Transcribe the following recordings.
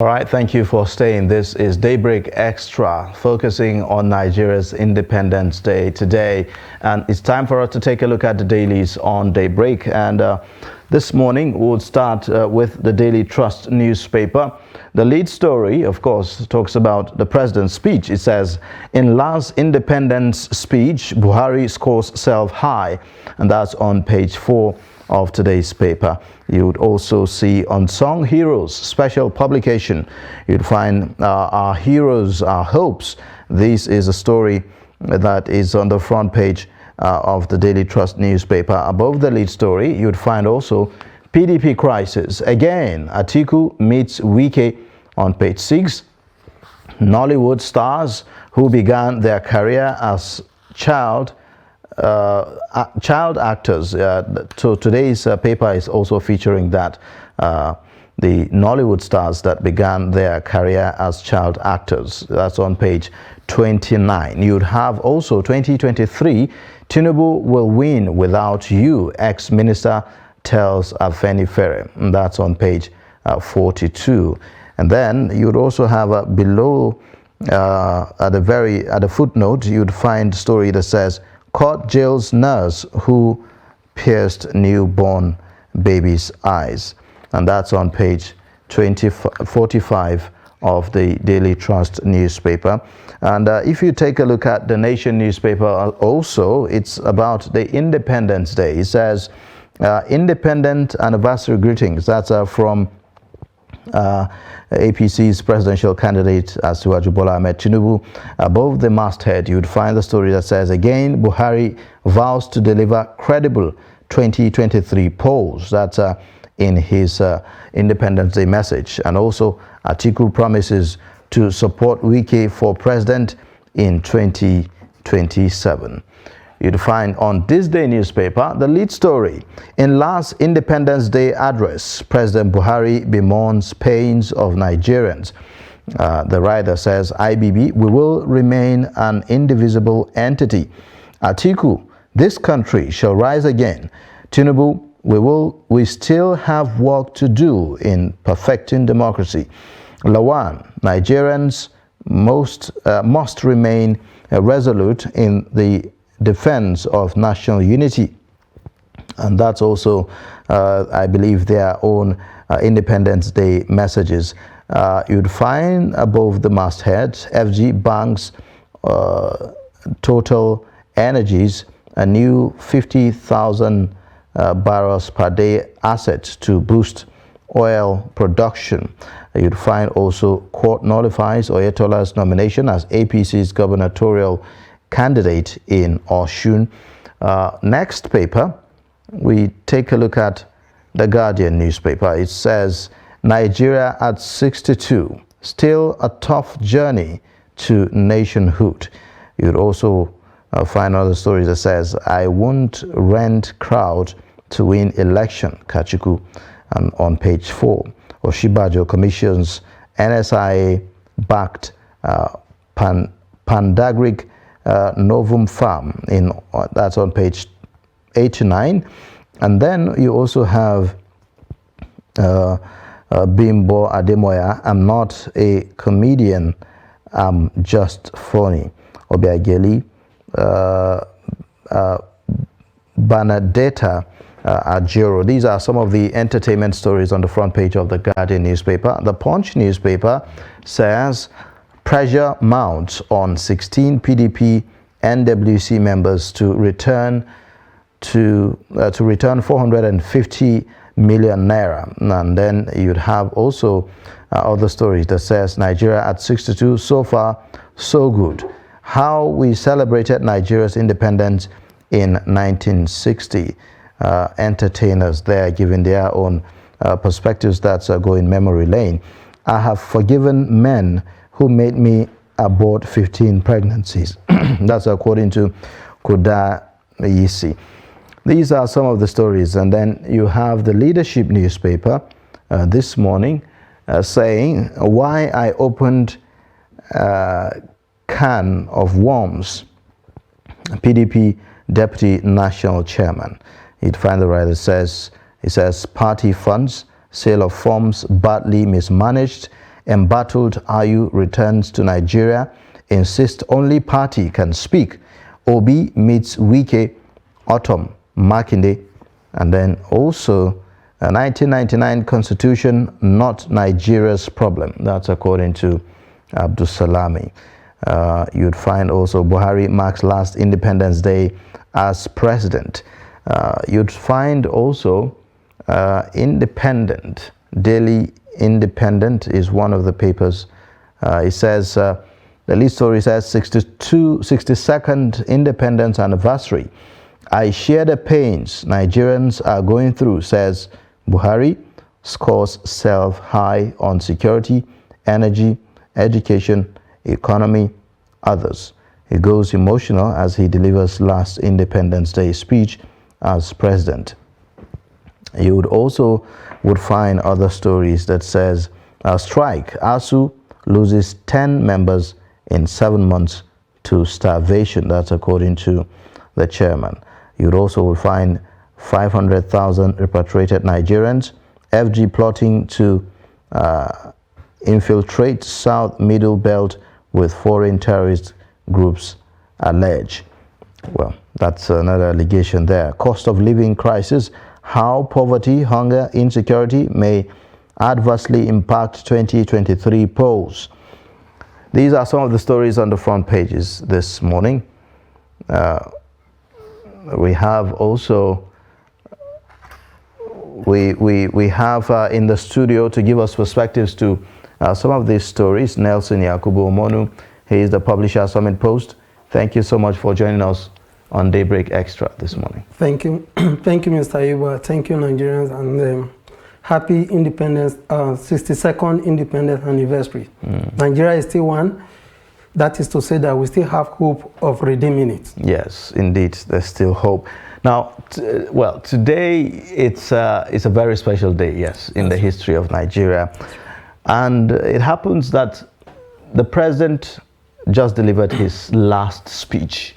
All right, thank you for staying. This is Daybreak Extra, focusing on Nigeria's Independence Day today. And it's time for us to take a look at the dailies on Daybreak. And this morning, we'll start with the Daily Trust newspaper. The lead story, of course, talks about the president's speech. It says, in last independence speech, Buhari scores self high. And that's on page 4 of today's paper. You would also see Unsung Heroes special publication. You'd find Our Heroes, Our Hopes. This is a story that is on the front page of the Daily Trust newspaper. Above the lead story, you'd find also PDP crisis. Again, Atiku meets Wike on page 6. Nollywood stars who began their career as child actors. So today's paper is also featuring that, the Nollywood stars that began their career as child actors. That's on page 29. You'd have also 2023, Tinubu will win without you, ex-minister tells Afenifere. And that's on page 42. And then you'd also have below, at the footnote, you'd find a story that says, court jails nurse who pierced newborn baby's eyes. And that's on page 45 of the Daily Trust newspaper. And if you take a look at the Nation newspaper also, it's about the Independence Day. It says, Independent Anniversary Greetings. That's from APC's presidential candidate Asiwaju Bola Ahmed Tinubu. Above the masthead, you would find the story that says, again, Buhari vows to deliver credible 2023 polls. That's in his Independence Day message. And also, Atiku promises to support Wike for president in 2027. You'd find on this day newspaper the lead story. In last Independence Day address, President Buhari bemoans pains of Nigerians. The writer says, IBB, we will remain an indivisible entity. Atiku, this country shall rise again. Tinubu, we still have work to do in perfecting democracy. Lawan, Nigerians must remain resolute in the defense of national unity. And that's also, I believe, their own Independence Day messages. You'd find above the masthead, FG Banks, Total Energies, a new 50,000 barrels per day assets to boost oil production. You'd find also court nullifies Oyetola's nomination as APC's gubernatorial candidate in Osun. Next paper, we take a look at the Guardian newspaper. It says, Nigeria at 62, still a tough journey to nationhood. You'd also find other stories that says, I won't rent crowd to win election, Kachuku, and on page 4. Oshibajo commissions NSIA-backed Pandagric Novum Farm, that's on page 89. And then you also have Bimbo Ademoya, I'm not a comedian, I'm just funny. Obiageli, Banadetta Ajero. These are some of the entertainment stories on the front page of the Guardian newspaper. The Punch newspaper says, pressure mounts on 16 PDP NWC members to return 450 million naira. And then you'd have also other stories that says Nigeria at 62, so far so good. How we celebrated Nigeria's independence in 1960. Entertainers there giving their own perspectives that's going memory lane. I have forgiven men who made me abort 15 pregnancies. That's according to Kuda Yisi. These are some of the stories. And then you have the Leadership newspaper this morning saying, why I opened a can of worms. PDP Deputy National Chairman. You'd find the writer says, it says, party funds, sale of forms badly mismanaged, Embattled Ayu returns to Nigeria, insists only party can speak. Obi meets Wike, Autumn, Makinde, and then also a 1999 constitution, not Nigeria's problem. That's according to Abdul Salami. You'd find also Buhari marks last Independence Day as president. You'd find also Independent, Daily Independent is one of the papers. It says, the lead story says 62nd Independence Anniversary. I share the pains Nigerians are going through, says Buhari, scores self high on security, energy, education, economy, others. He goes emotional as he delivers last Independence Day speech as president. You would find other stories that says strike. ASU loses 10 members in 7 months to starvation. That's according to the chairman. You'd also find 500,000 repatriated Nigerians. FG plotting to infiltrate South Middle Belt with foreign terrorist groups allege. Well, that's another allegation there. Cost of living crisis. How poverty, hunger, insecurity may adversely impact 2023 polls. These are some of the stories on the front pages this morning. We have also, we have in the studio to give us perspectives to some of these stories, Nelson Yakubu Omonu. He is the publisher of Summit Post. Thank you so much for joining us on Daybreak Extra this morning. Thank you. Thank you, Mr. Iba. Thank you, Nigerians, and happy independence, 62nd independence anniversary. Nigeria is still one. That is to say that we still have hope of redeeming it. Yes, indeed, there's still hope. Now, well, today it's a very special day, yes, in the history of Nigeria. And it happens that the president just delivered his last speech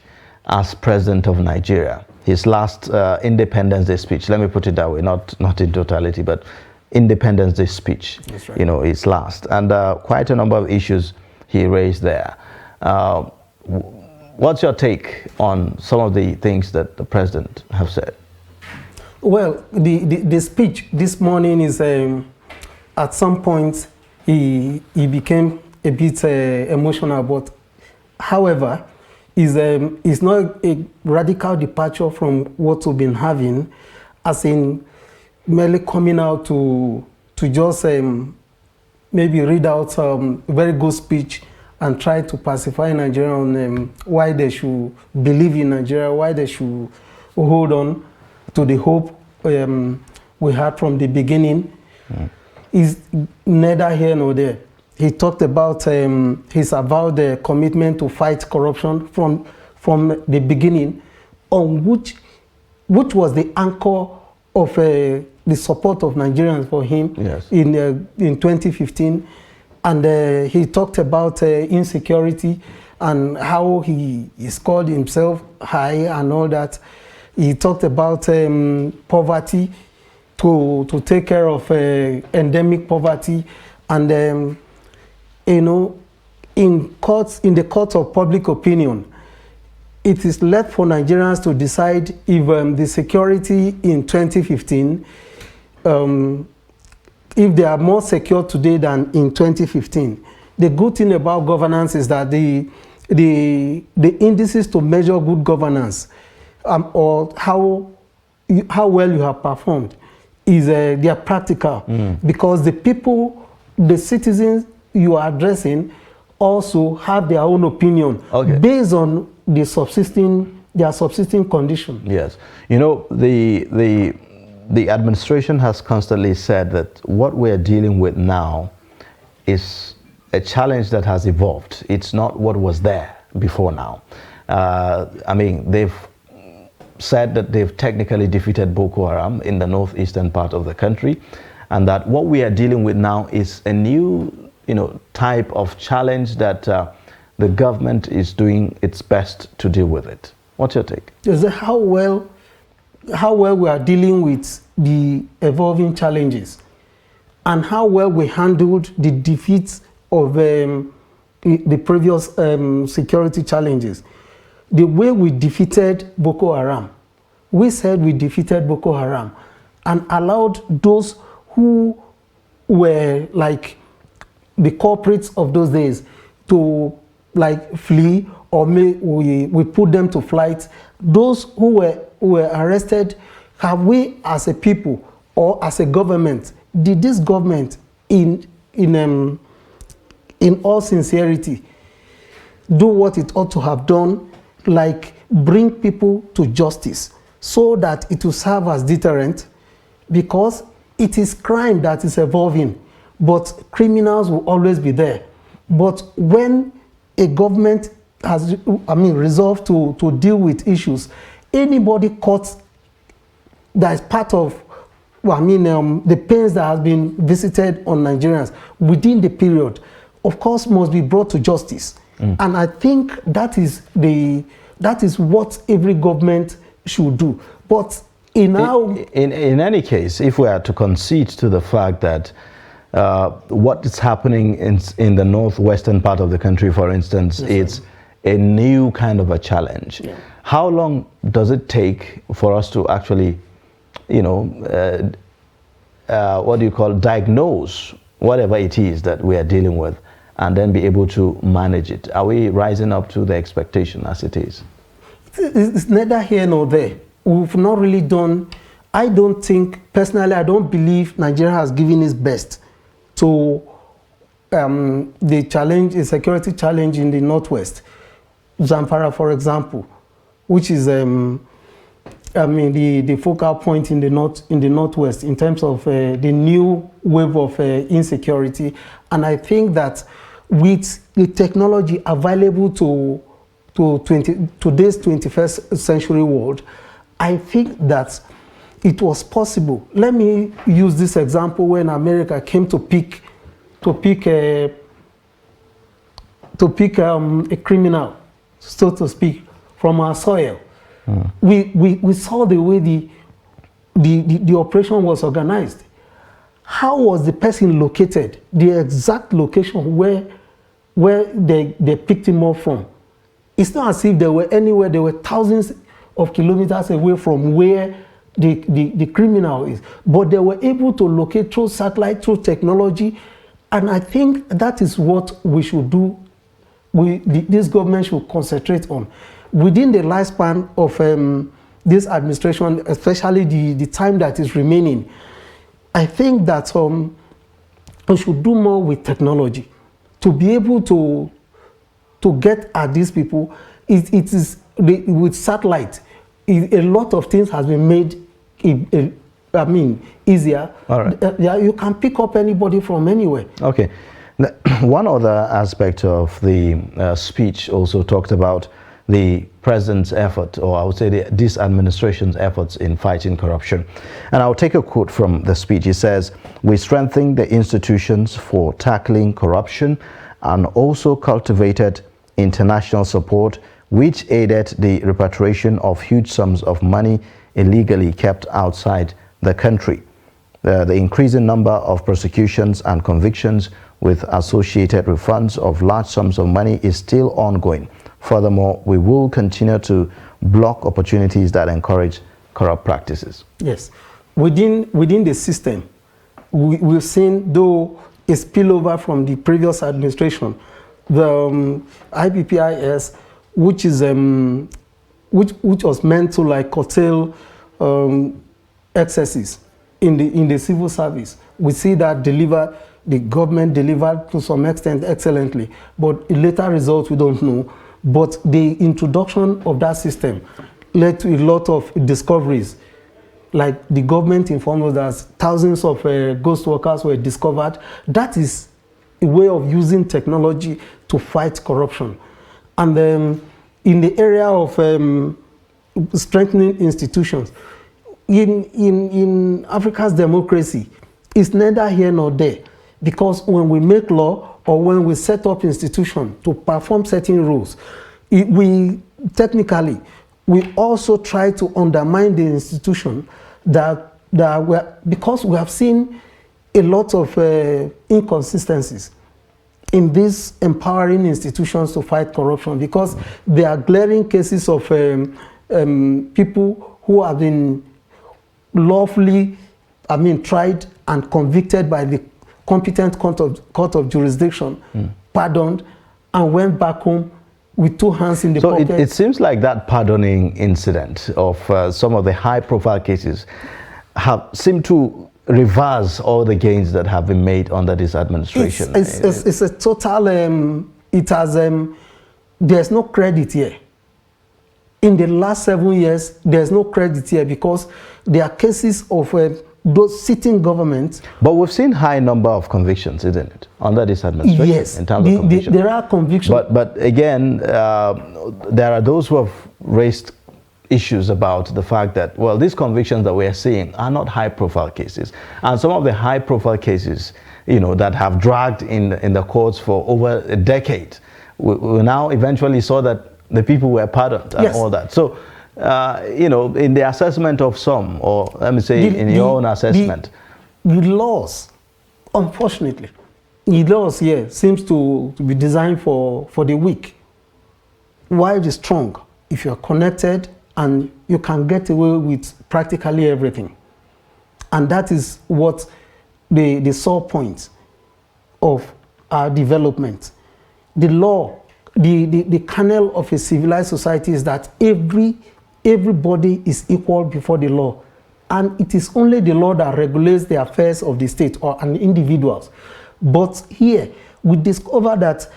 as president of Nigeria. His last Independence Day speech. Let me put it that way, not in totality, but Independence Day speech. That's right. You know, his last. And quite a number of issues he raised there. What's your take on some of the things that the president have said? Well, the speech this morning is, at some point, he became a bit emotional, but however, is not a radical departure from what we've been having, as in merely coming out to just maybe read out a very good speech and try to pacify Nigeria on why they should believe in Nigeria, why they should hold on to the hope we had from the beginning. Is neither here nor there. He talked about his avowed commitment to fight corruption from the beginning, on which was the anchor of the support of Nigerians for him. Yes. in 2015. And he talked about insecurity and how he scored himself high and all that. He talked about poverty, to take care of endemic poverty, and you know, in the courts of public opinion, it is left for Nigerians to decide if the security in 2015, if they are more secure today than in 2015. The good thing about governance is that the indices to measure good governance, or how well you have performed, is they are practical, because the people, the citizens you are addressing, also have their own opinion based on their subsisting condition. Yes, you know, the administration has constantly said that what we're dealing with now is a challenge that has evolved. It's not what was there before now. I mean, they've said that they've technically defeated Boko Haram in the northeastern part of the country, and that what we are dealing with now is a new, you know, type of challenge that the government is doing its best to deal with it. What's your take? Is that how well we are dealing with the evolving challenges? and how well we handled the defeat of the previous security challenges. The way we defeated Boko Haram. We said we defeated Boko Haram and allowed those who were like the culprits of those days to like flee, or we put them to flight. Those who were arrested, have we as a people or as a government, did this government in all sincerity do what it ought to have done, like bring people to justice so that it will serve as deterrent? Because it is crime that is evolving, but criminals will always be there. But when a government has, resolved to deal with issues, anybody caught that is part of, the pains that has been visited on Nigerians within the period, of course, must be brought to justice. And I think that is what every government should do. But in any case, if we are to concede to the fact that what is happening in the northwestern part of the country, for instance, it's a new kind of a challenge. Yeah. How long does it take for us to actually, diagnose whatever it is that we are dealing with, and then be able to manage it? Are we rising up to the expectation as it is? It's neither here nor there. We've not really done, I don't think, personally, I don't believe Nigeria has given its best to the challenge, the security challenge in the Northwest. Zamfara, for example, which is the focal point in the Northwest in terms of the new wave of insecurity. And I think that with the technology available to today's 21st century world, I think that it was possible. Let me use this example when America came to pick a criminal, so to speak, from our soil. We saw the way the operation was organized. How was the person located? The exact location where they picked him up from. It's not as if they were anywhere. They were thousands of kilometers away from where the criminal is. But they were able to locate through satellite, through technology. And I think that is what we should do. This government should concentrate on. Within the lifespan of this administration, especially the time that is remaining, I think that we should do more with technology to be able to get at these people. It is with satellite. A lot of things has been made easier. All right. You can pick up anybody from anywhere. Okay. One other aspect of the speech also talked about the president's effort, or I would say this administration's efforts in fighting corruption. And I'll take a quote from the speech. He says, "We strengthened the institutions for tackling corruption and also cultivated international support, which aided the repatriation of huge sums of money illegally kept outside the country. The increasing number of prosecutions and convictions with associated refunds of large sums of money is still ongoing. Furthermore, we will continue to block opportunities that encourage corrupt practices." Yes. Within the system, we've seen, though, a spillover from the previous administration. The IPPIS, which was meant to like curtail excesses in the civil service. We see that the government delivered to some extent excellently, but later results we don't know. But the introduction of that system led to a lot of discoveries. Like the government informed us that thousands of ghost workers were discovered. That is a way of using technology to fight corruption. And in the area of strengthening institutions, in Africa's democracy, it's neither here nor there. Because when we make law or when we set up institutions to perform certain rules, we also try to undermine the institution because we have seen a lot of inconsistencies in these empowering institutions to fight corruption, because there are glaring cases of people who have been lawfully, tried and convicted by the competent court of jurisdiction, pardoned, and went back home with two hands in the pocket. So it seems like that pardoning incident of some of the high-profile cases have seemed to reverse all the gains that have been made under this administration. It's a total, there's no credit here. In the last 7 years, there's no credit here, because there are cases of those sitting governments. But we've seen high number of convictions, isn't it, under this administration? Yes, in terms of convictions. There are convictions. But again, there are those who have raised issues about the fact that, well, these convictions that we are seeing are not high-profile cases. And some of the high-profile cases, that have dragged in the courts for over a decade, we now eventually saw that the people were pardoned and all that. So, in the assessment of some, or let me say in your own assessment. The laws, unfortunately, the laws here seems to be designed for the weak. While the strong, if you're connected, and you can get away with practically everything. And that is what the sore point of our development. The law, the kernel of a civilized society is that everybody is equal before the law. And it is only the law that regulates the affairs of the state or an individuals. But here, we discover that,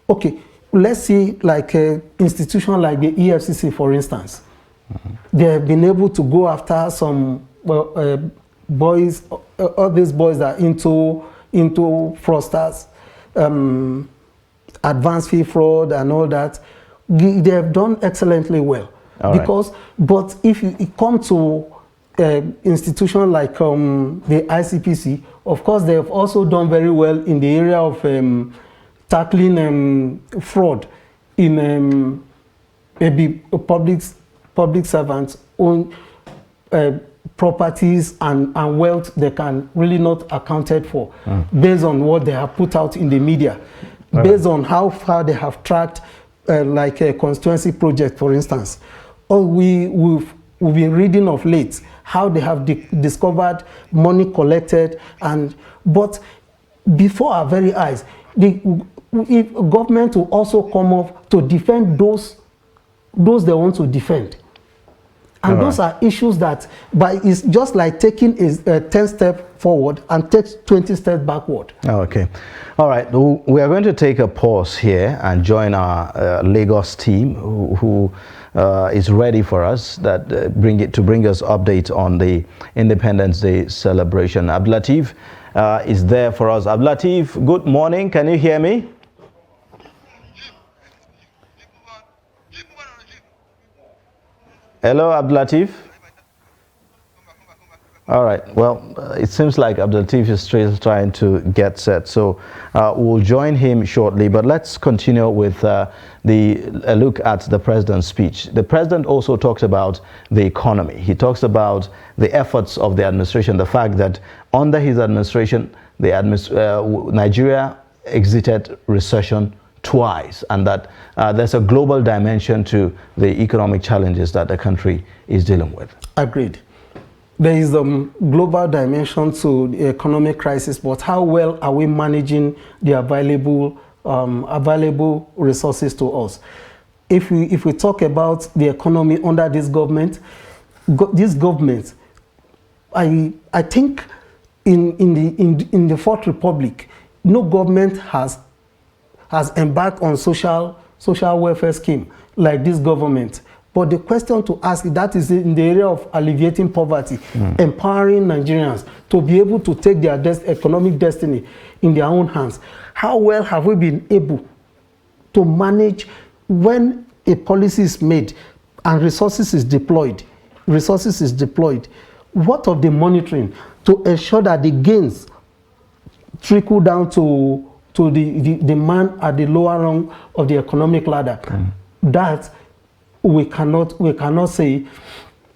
okay, let's see, like an institution like the EFCC, for instance. They have been able to go after some boys, all these boys that are into fraudsters, advanced fee fraud and all that. They have done excellently well. But if you come to institutions like the ICPC, of course, they have also done very well in the area of tackling fraud in maybe public servants own properties and wealth they can really not accounted for based on what they have put out in the media, based on how far they have tracked like a constituency project, for instance. Or we've been reading of late how they have discovered money collected, but before our very eyes, if government will also come up to defend those they want to defend. And those are issues that, but it's just like taking a 10 step forward and takes 20 steps backward. Okay. All right. We are going to take a pause here and join our Lagos team who is ready for us to bring us updates on the Independence Day celebration. Abdulateef is there for us. Abdulateef, good morning. Can you hear me? Hello, Abdulateef. All right. Well, it seems like Abdulateef is still trying to get set, so we'll join him shortly. But let's continue with a look at the president's speech. The president also talks about the economy. He talks about the efforts of the administration, the fact that under his administration, Nigeria exited recession twice, and that there's a global dimension to the economic challenges that the country is dealing with. Agreed. There is a global dimension to the economic crisis, but how well are we managing the available resources to us? If we talk about the economy under this government, I think in the Fourth Republic, no government has embarked on social welfare scheme like this government. But the question to ask, that is in the area of alleviating poverty, empowering Nigerians to be able to take their economic destiny in their own hands. How well have we been able to manage when a policy is made and resources is deployed? What of the monitoring to ensure that the gains trickle down to the man at the lower rung of the economic ladder? That we cannot say.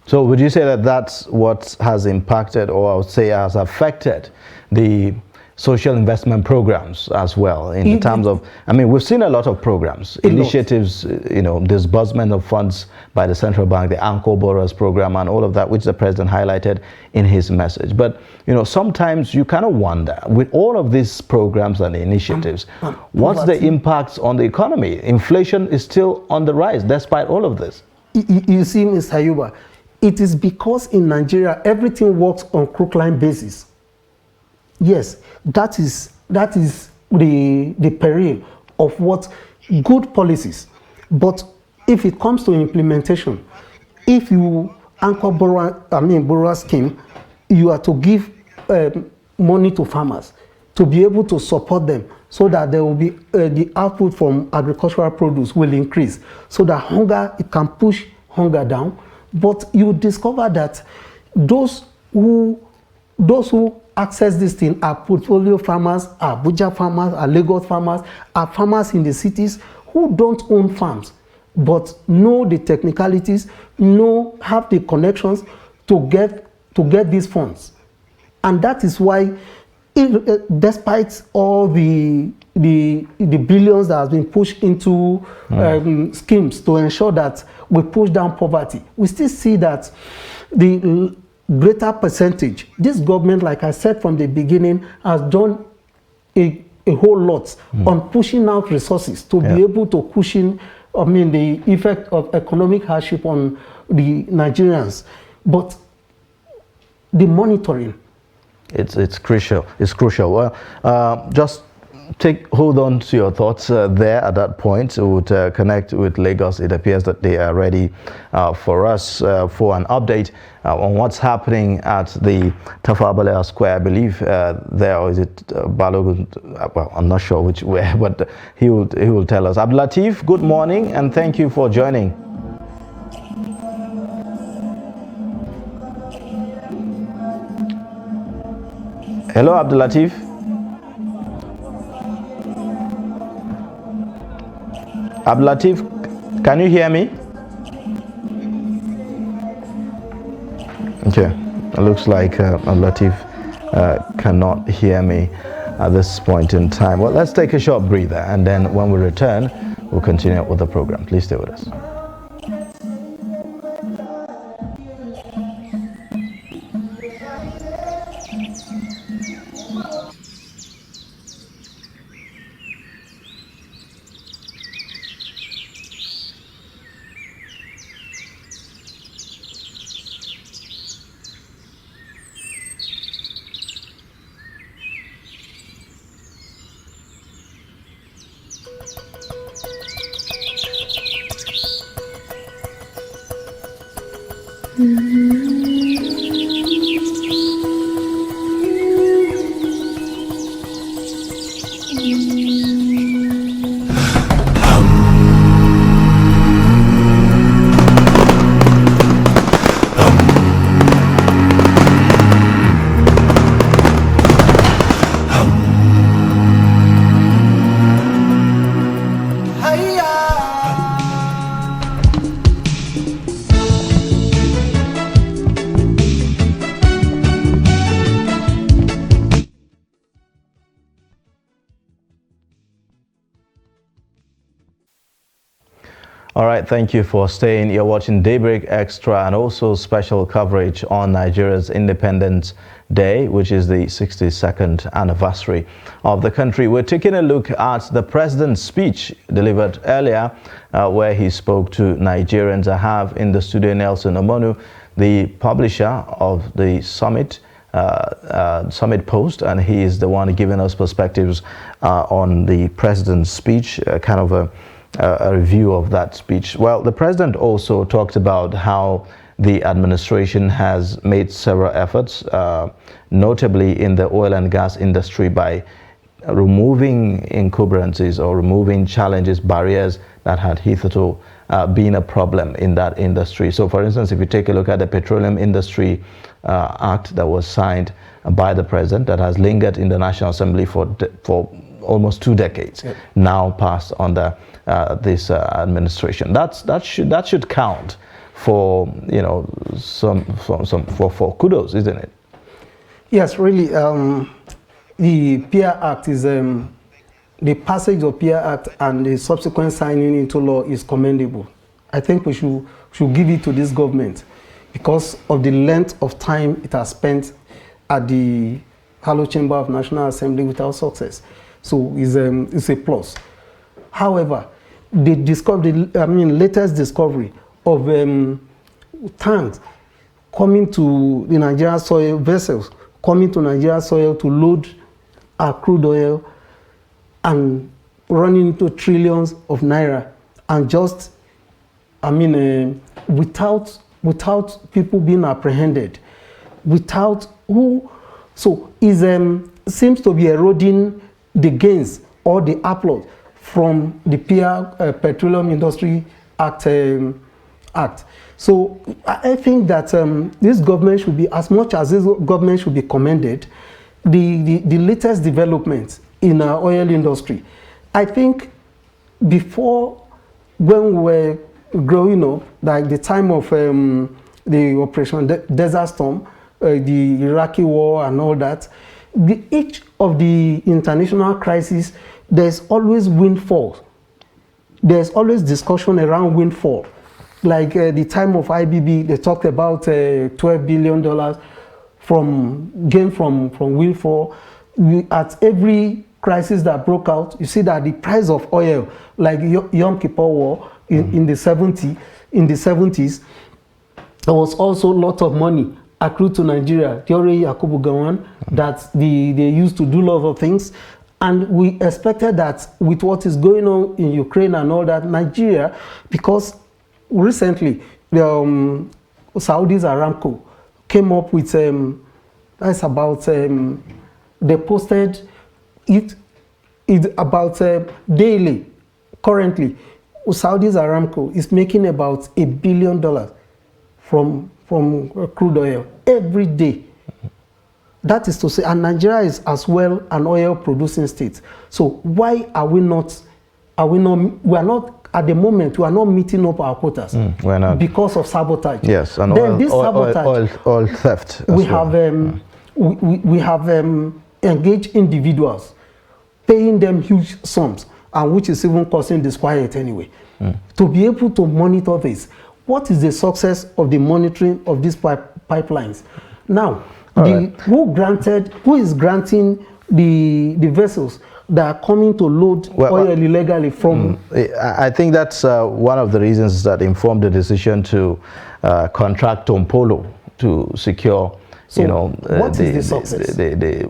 So would you say that that's what has impacted, or I would say has affected the social investment programs as well in terms of, I mean, we've seen a lot of programs, initiatives, you know, disbursement of funds by the central bank, the Anchor Borrowers Program and all of that, which the president highlighted in his message. But, you know, sometimes you kind of wonder, with all of these programs and initiatives, what's the impact on the economy? Inflation is still on the rise despite all of this. You see, Mr. Yuba, it is because in Nigeria, everything works on crook line basis. Yes, that is the peril of what good policies. But if it comes to implementation, if you anchor borrower scheme, you are to give money to farmers to be able to support them so that there will be the output from agricultural produce will increase, so that it can push hunger down. But you discover that those who access this thing are portfolio farmers, are Abuja farmers, are Lagos farmers, are farmers in the cities who don't own farms but know the technicalities, have the connections to get these funds. And that is why, despite all the billions that has been pushed into schemes to ensure that we push down poverty, we still see that the greater percentage, this government, like I said from the beginning, has done a whole lot on pushing out resources to be able to cushion, the effect of economic hardship on the Nigerians. But the monitoring, it's crucial. It's crucial. Well, just hold on to your thoughts there at that point. We would connect with Lagos. It appears that they are ready for us for an update on what's happening at the Tafawa Balewa Square, I believe there, or is it Balogun? Well, I'm not sure which way, but he will tell us. Abdul Latif, good morning and thank you for joining. Hello, Abdul Latif. Abdul Latif, can you hear me? Okay, it looks like Abdul Latif cannot hear me at this point in time. Well, let's take a short breather, and then when we return, we'll continue with the program. Please stay with us. All right, thank you for staying. You're watching Daybreak Extra and also special coverage on Nigeria's Independence Day, which is the 62nd anniversary of the country. We're taking a look at the president's speech delivered earlier, where he spoke to Nigerians. I have in the studio Nelson Omonu, the publisher of the Summit Post, and he is the one giving us perspectives on the president's speech, kind of a review of that speech. Well, the president also talked about how the administration has made several efforts, notably in the oil and gas industry, by removing encumbrances or removing challenges, barriers that had hitherto been a problem in that industry. So, for instance, if you take a look at the Petroleum Industry Act that was signed by the president, that has lingered in the National Assembly for almost 2 decades, now passed under this administration. That should count for, you know, for kudos, isn't it? Yes, really. the PIA Act is the passage of PIA Act and the subsequent signing into law is commendable. I think we should give it to this government because of the length of time it has spent at the Harlow Chamber of National Assembly without success. So it's a plus. However, the latest discovery of tanks coming to the Nigerian soil, vessels coming to Nigerian soil to load our crude oil and running into trillions of naira, and just, without people being apprehended, without who, so is seems to be eroding the gains or the upload from the PIA Petroleum Industry Act. So I think that this government should be, as much as this government should be commended, the latest developments in our oil industry. I think before, when we were growing up, like the time of the Operation Desert Storm, the Iraqi war and all that, each of the international crises, there's always windfall. There's always discussion around windfall. Like the time of IBB, they talked about $12 billion from gain from windfall. At every crisis that broke out, you see that the price of oil, like Yom Kippur War in the 70s, there was also a lot of money accrued to Nigeria during Yakubu Gowon that they used to do a lot of things. And we expected that with what is going on in Ukraine and all that, Nigeria, because recently the Saudi's Aramco came up with that's about they posted it about daily. Currently, Saudi's Aramco is making about $1 billion from crude oil every day. That is to say, and Nigeria is as well an oil producing state. So why are we not? We are not at the moment. We are not meeting up our quotas. We're not, because of sabotage. Yes, and then this sabotage, oil theft. We have engaged individuals, paying them huge sums, and which is even causing disquiet anyway. To be able to monitor this, what is the success of the monitoring of these pipelines? Now, who is granting the vessels that are coming to load oil illegally from? I think that's one of the reasons that informed the decision to contract Tompolo to secure. So what is the success?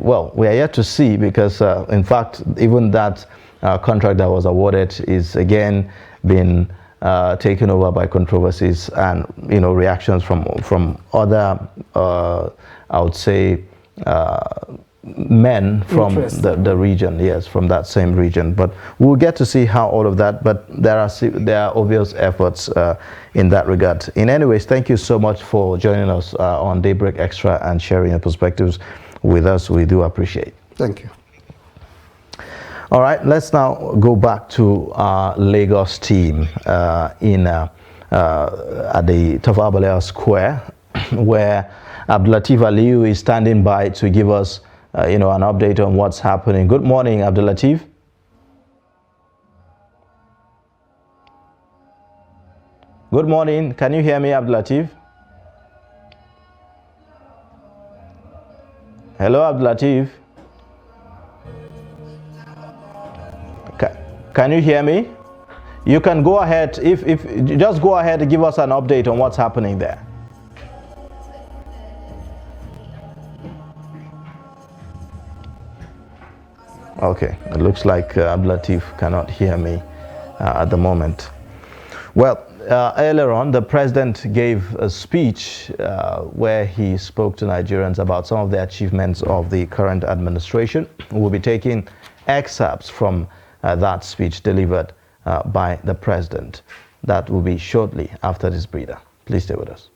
Well, we are yet to see, because in fact, even that contract that was awarded is again being taken over by controversies and reactions from other I would say men from the region, yes, from that same region. But we'll get to see how all of that, but there are obvious efforts in that regard. In any ways, thank you so much for joining us on Daybreak Extra and sharing your perspectives with us. We do appreciate. Thank you. All right, let's now go back to our Lagos team at the Tafawa Balewa Square, where Abdulateef Aliyu is standing by to give us an update on what's happening. Good morning, Abdulateef. Good morning. Can you hear me, Abdulateef? Hello, Abdulateef. Can you hear me? You can go ahead. If just go ahead and give us an update on what's happening there. Okay, it looks like Abdulateef cannot hear me at the moment. Well, earlier on, the president gave a speech where he spoke to Nigerians about some of the achievements of the current administration. We'll be taking excerpts from that speech delivered by the president. That will be shortly after this breather. Please stay with us.